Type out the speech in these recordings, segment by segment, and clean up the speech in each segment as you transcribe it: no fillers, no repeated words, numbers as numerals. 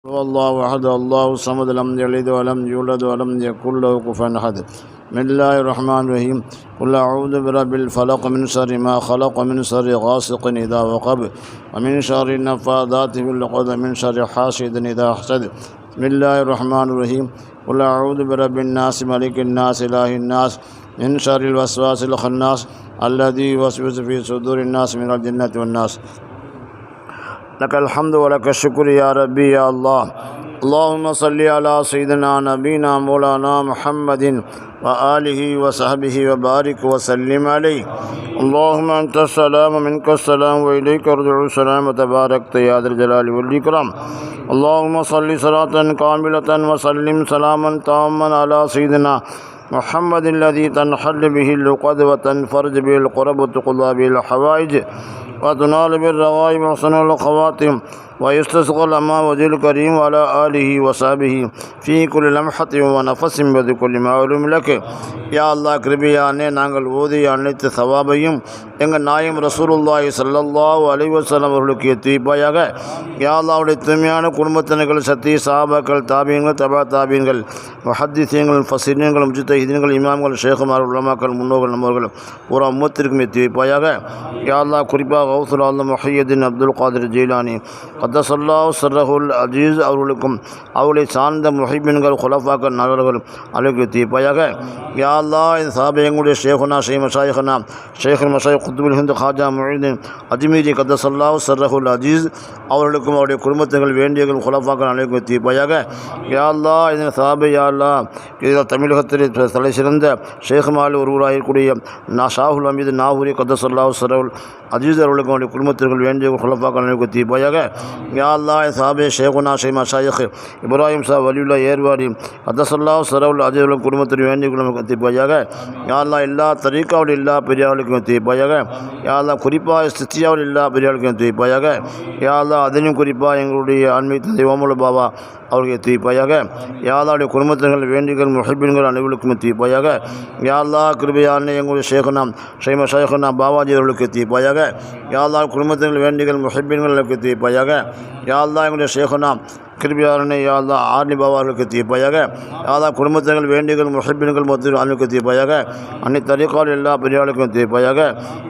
والله أحد الله الصمد لم يلد ولم يولد ولم يكن له كفوا أحد. بسم الله الرحمن الرحيم. قل أعوذ برب الفلق من شر ما خلق ومن شر غاسق إذا وقب ومن شر النفاثات في العقد من شر حاسد إذا حسد. بسم الله الرحمن الرحيم. قل أعوذ برب الناس ملك الناس إله الناس من شر الوسواس الخناس الذي يوسوس في صدور الناس من الجنة والناس. لك الحمد ولك الشكر يا ربي يا الله. اللهم صل على سيدنا نبينا مولانا محمد وآله وصحبه وبارك وسلم عليه. اللهم أنت السلام منك السلام وإليك يرجع السلام وتباركت يا ذا الجلال والإكرام. اللهم صل صلاة كاملة وسلم سلاما تاما على سيدنا محمد الذي تنحل به العقد وتنفرج به القرب وتقضى به الحوائج وتنال بالرغائب وحسن الخواتم ويستسقى الأمام وجه الكريم وعلى آله وصحبه في كل لمحة ونفس بكل معلوم لك. யா அல்லாஹ் கிருபையானே, நாங்கள் ஓதிய அனைத்து சவாபையும் எங்கள் நாயம் ரசூலுல்லாஹி ஸல்லல்லாஹு அலைஹி வஸல்லம் அவர்களுக்கு எத்திப்பாயாக. யா அல்லாஹ்வுடைய தூய்மையான குடும்பத்தினர்கள், சத்திய சஹாபாக்கள், தாபீன்கள், தபா தாபீன்கள், முஹத்திஸீன்கள், ஃபஸீரீன்கள், முஜ்தஹிதீன்கள், இமாம்கள், ஷேகுமார்கள், உலமாக்கள், முன்னோர்கள், நம்மவர்கள் பூரா உம்மத்திற்கும் எத்திப்பாயாக. யா அல்லாஹ் குறிப்பாக கௌசுல் ஆலம் முஹய்யிதீன் அப்துல் காதிர் ஜீலானி கத்தஸல்லாஹு ஸர்ரஹுல் அஜீஸ் அவர்களுக்கும் அவர்களை சார்ந்த முஹிப்பீன்கள், குலஃபாக்கள், நல்லவர்கள் அவர்களுக்கு எத்திப்பாயாக. யா அல்லாஹ் இந்த சாபையங்களுடைய ஷேகுனா ஷெய் மஷாயிஹனா ஷேகுல் மஷாயிஹ் குத்துபுல் ஹிந்த் ஹாஜா முஹிதீன் அஜ்மீரி கத்தஸல்லாஹு ஸர்ரஹுல் அஜீஸ் அவர்களுக்கும் அவருடைய குடும்பத்தினர்கள், வேண்டியர்கள், குலஃபாக்கள் அனைவருக்கும் எத்திப்பாயாக. யா அல்லாஹ் இந்த சாபை யா அல்லாஹ் இதில் தமிழகத்தில் தலை சிறந்த ஷேகுமாரில் ஒருவராகக்கூடிய ஷாஹுல் அமீது நாகூரி கத்தஸல்லாஹு ஸர்ரஹுல் அஜீஸ் அவர்களுக்கும் அவருடைய குடும்பத்தினர்கள், வேண்டியர்கள், குலஃபாக்கள் அனைவருக்கும் எத்திப்பாயாக. யா அல்லாஹ் சாபே ஷேகுனா ஷெய் மஷாயிஹ் இப்ராஹிம் சாஹ் வலியுல்லா ஏர்வாடி கத்தஸல்லாஹு ஸர்ரஹுல் அஜீஸ் அவர்களுக்கும் குடும்பத்தின் வேண்டியர்களும் எத்திப்பாயாக. யா அல்லாஹ் எல்லா தரீக்காவில் எல்லா பெரியார்களுக்கும் எத்திப்பாயாக. யா அல்லாஹ் குறிப்பாக சித்தியாவில் எல்லா பெரியார்களுக்கும் எத்திப்பாயாக. யா அல்லாஹ் அதிலும் குறிப்பாக எங்களுடைய ஆன்மீக தெய்வமுள்ள பாபா அவர்களுக்கு எத்திப்பாயாக. யா அல்லாஹ்வுடைய குடும்பத்தினர்கள், வேண்டிகள், முஹிப்பீன்கள் அனைவருக்கும் எத்திப்பாயாக. யா அல்லாஹ் கிருபையான எங்களுடைய ஷேகுனா ஷெய் மஷாயிஹ்னா பாபாஜி அவர்களுக்கு எத்திப்பாயாக. யா அல்லாஹ் குடும்பத்தினர்கள், வேண்டிகள், முஹிப்பீன்கள் அவர்களுக்கு எத்திப்பாயாக. யா அல்லாஹ் எங்களுடைய ஷேகுனா கிருபியாரனை யா அல்லாஹ் ஆர்னி பாபார்களுக்கு தீர்ப்பாயாக. யா அல்லாஹ் குடும்பத்தினர்கள், வேண்டிகள், முஹிப்பீன்கள் மொத்தம் அவர்களுக்கு தீர்ப்பாயாக. அன்னை தரீக்கால் எல்லா பெரியாளுக்கும் தீர்ப்பாயாக.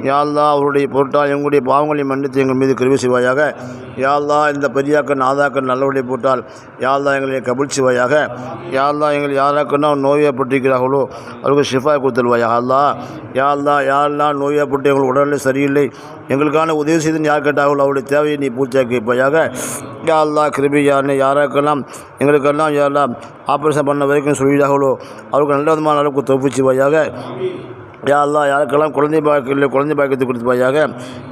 யா அல்லாஹ் அவருடைய பொருட்டால் எங்களுடைய பாவங்களை மன்னித்து எங்கள் மீது கிருபை செய்வாயாக. யா அல்லாஹ் இந்த பெரியாக்கள் நாதாக்கள் நல்லவருடைய போட்டால் யா அல்லாஹ் எங்களை கபூல் செய்வாயாக. யா அல்லாஹ் எங்கள் யாராக்குன்னா நோயப்பட்டிருக்கிறார்களோ அவர்களுக்கு ஷிஃபாய் கொடுத்துருவாயா அல்லாஹ். யா அல்லாஹ் யாரெல்லாம் நோயப்பட்டு எங்கள் உடல்நிலை சரியில்லை, எங்களுக்கான உதவி செய்து யார் கேட்டார்களோ அவருடைய தேவையை நீ பூர்த்தியாக்கி வைப்பாயாக. யா அல்லாஹ் கிருபையானே யாராக்கெல்லாம் எங்களுக்கெல்லாம் யாரெல்லாம் ஆப்ரேஷன் பண்ண வரைக்கும் சொல்லிட்டார்களோ அவருக்கு நல்ல விதமான அளவுக்கு தோப்பிச்சுவாயாக. யா அல்லாஹ் யாருக்கெல்லாம் குழந்தை பாக்கியம் இல்லை குழந்தை பாக்கியத்தை கொடுத்துப்பாயாக.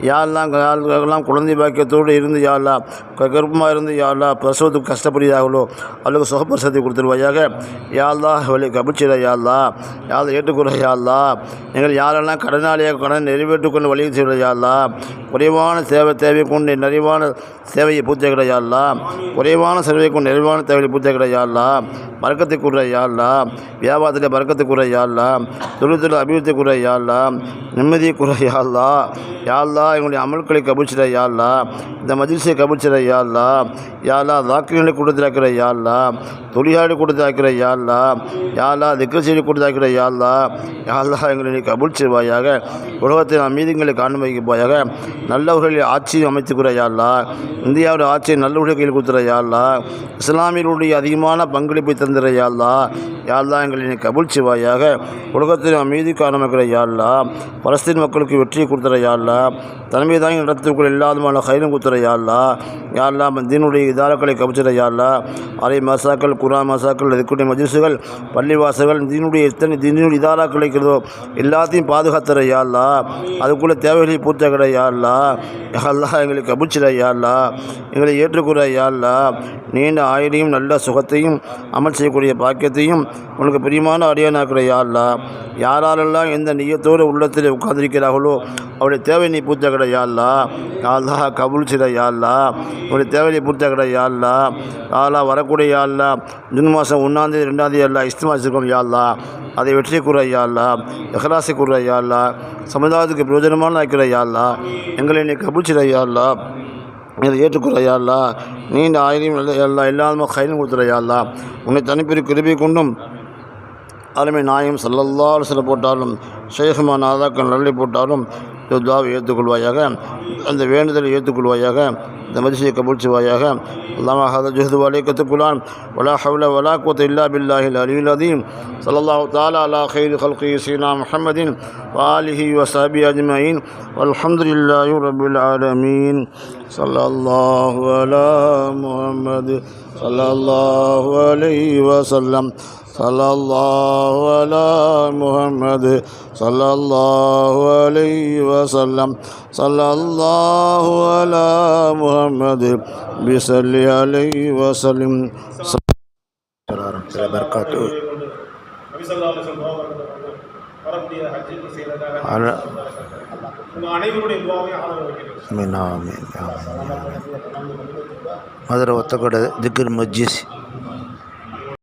யாரெல்லாம் குழந்தை பாக்கியத்தோடு இருந்து யா அல்லாஹ் கர்ப்பமாக இருந்து யா அல்லாஹ் பிரசவத்துக்கு கஷ்டப்படுகிறார்களோ அவளுக்கு சுகப்பிரசவத்தை கொடுத்துருவாயாக. யா அல்லாஹ் அவளை கபிச்சிட யா அல்லாஹ். யா அல்லாஹ் ஏற்றுக்கொள்ள யா அல்லாஹ். எங்கள் யாரெல்லாம் கடனாளியாக கடன் நிறைவேற்றிக்கொண்டு வழியை செய்கிற யா அல்லாஹ். குறைவான தேவை கொண்டு நிறைவான சேவையை பூர்த்தியாக்கிற யா அல்லாஹ். குறைவான சேவையை கொண்டு நிறைவான தேவையை பூர்த்தியாக்கிற யா அல்லாஹ். பரக்கத்தை கூற யா அல்லாஹ். வியாபாரத்தில் பரக்கத்தை கூற யா அல்லாஹ். தொழில் அபிவிருத்தி கூற யா அல்லாஹ். நிம்மதியை கூற யா அல்லாஹ். யா அல்லாஹ் எங்களுடைய அமல்களை கபிச்சிட யா அல்லாஹ். இந்த மஜ்லிஸை கபிச்சிட யா அல்லாஹ். யா அல்லாஹ் தாக்கிரங்களை கொடுத்தாக்கிற யா அல்லாஹ். தொழிலாளி கொடுத்தாக்கிற யா அல்லாஹ். யா அல்லாஹ் திக்ர் செய்தி கொடுத்தாக்கிற யா அல்லாஹ். யா அல்லாஹ் எங்களை கபூல் செய்வாயாக. உலகத்தில் அமீதிகளை காண வைப்பாயாக. நல்லவர்களில் ஆட்சியை அமைத்துக்கிற யா அல்லாஹ். இந்தியாவுடைய ஆட்சியை நல்லவர்கள் கையில் கொடுத்துற யா அல்லாஹ். இஸ்லாமியர்களுடைய அதிகமான பங்களிப்பை தந்துற யா அல்லாஹ். யா அல்லாஹ் எங்களை கபூல் செய்வாயாக. உலகத்தில் அமைதி காரணமாக்கிற யா அல்லாஹ். பலஸ்தீன் மக்களுக்கு வெற்றியை கொடுத்துற யா அல்லாஹ். தலைமை தாங்கி நடத்துக்குள் இல்லாதமான கைலும் கொடுத்துற யா அல்லாஹ். யா அல்லாஹ் தீனுடைய இதாரக்களை கபிச்சிட யா அல்லாஹ். அரை மசாக்கள், குரான் மசாக்கள், இதுக்குடைய மஜ்லிஸ்கள், பள்ளிவாசல்கள், தீனுடைய எத்தனை தீனுடைய இதாராக்கள் இருக்கிறதோ எல்லாத்தையும் பாதுகாத்துற யா அல்லாஹ். அதுக்குள்ளே தேவைகளை பூர்த்தியாக்கிற யா அல்லாஹ். யா அல்லாஹ் எங்களை கபிச்சிட யா அல்லாஹ். எங்களை ஏற்றுக்கூற யா அல்லாஹ். நீண்ட ஆயுளையும் நல்ல சுகத்தையும் அமல் செய்யக்கூடிய பாக்கியத்தையும் உனக்கு பிரியமான அடியானாக்கிற யா அல்லாஹ். யாரெல்லாம் எந்த நியத்தோடு உள்ளத்தில் உட்கார்ந்திருக்கிறார்களோ அவருடைய தேவை நீ பூர்த்தியாக்கிற யா அல்லாஹ். யா அல்லாஹ் கபூல் செய்த யா அல்லாஹ். அவருடைய தேவையை பூர்த்தியாக்கிற யா அல்லாஹ். யா அல்லாஹ் வரக்கூடிய யா அல்லாஹ் ஜூன் மாதம் 1ஆம் தேதி 2ஆம் தேதி எல்லாம் இஸ்திமா வச்சுருக்கோம் யா அல்லாஹ். அதை வெற்றி கூற யா அல்லாஹ். இஹ்லாஸை கூற யா அல்லாஹ். சமுதாயத்துக்கு பிரயோஜனமான ஆக்கிற யா அல்லாஹ். எங்களை நீ கபூல் செய்த யா அல்லாஹ். இதை ஏற்றுக்கொள்ளையா அல்லா, நீண்ட ஆயிரம் எல்லா எல்லாருமே கையிலும் கொடுத்துறையா அல்லா. உன்னை தனிப்பெரு கிருபை கொண்டும் அருமை நாயம் ஸல்லல்லாஹு அலைஹி வஸல்லம் போட்டாலும் ஷேகுமா நாதாக்கள் நல்லை போட்டாலும் துஆவை ஏற்றுக்கொள்வாயாக, அந்த வேண்டுதலை ஏற்றுக்கொள்வாயாக, இந்த மஜ்லிஸை கபூல் செய்வாயாக. அல்லாஹ் ஹதா ஜுஹது வலைக்கத்து குலான் வலா ஹவ்ல வலா குவத்த இல்லா பில்லாஹில் அலியில் அதீம். ஸல்லல்லாஹு தஆலா அலா கைரி ஹல்கி சீனா முஹம்மதின் வ ஆலிஹி வ ஸஹ்பிஹி அஜ்மஈன் வல்ஹம்துலில்லாஹி ரப்பில் ஆலமீன். ஸல்லல்லாஹு அலா முஹம்மது ஸல்லல்லாஹு அலைஹி வஸல்லம். ஸல்லல்லாஹு அலா முஹம்மது ஸல்லல்லாஹு அலைஹி வஸல்லம். ஸல்லல்லாஹு அலா முஹம்மது பிஸல்லி அலைஹி வஸல்லம். பரக்காத்துஹு. மதுரை ஒத்தக்கடை திக்ர் மஜ்லிஸ்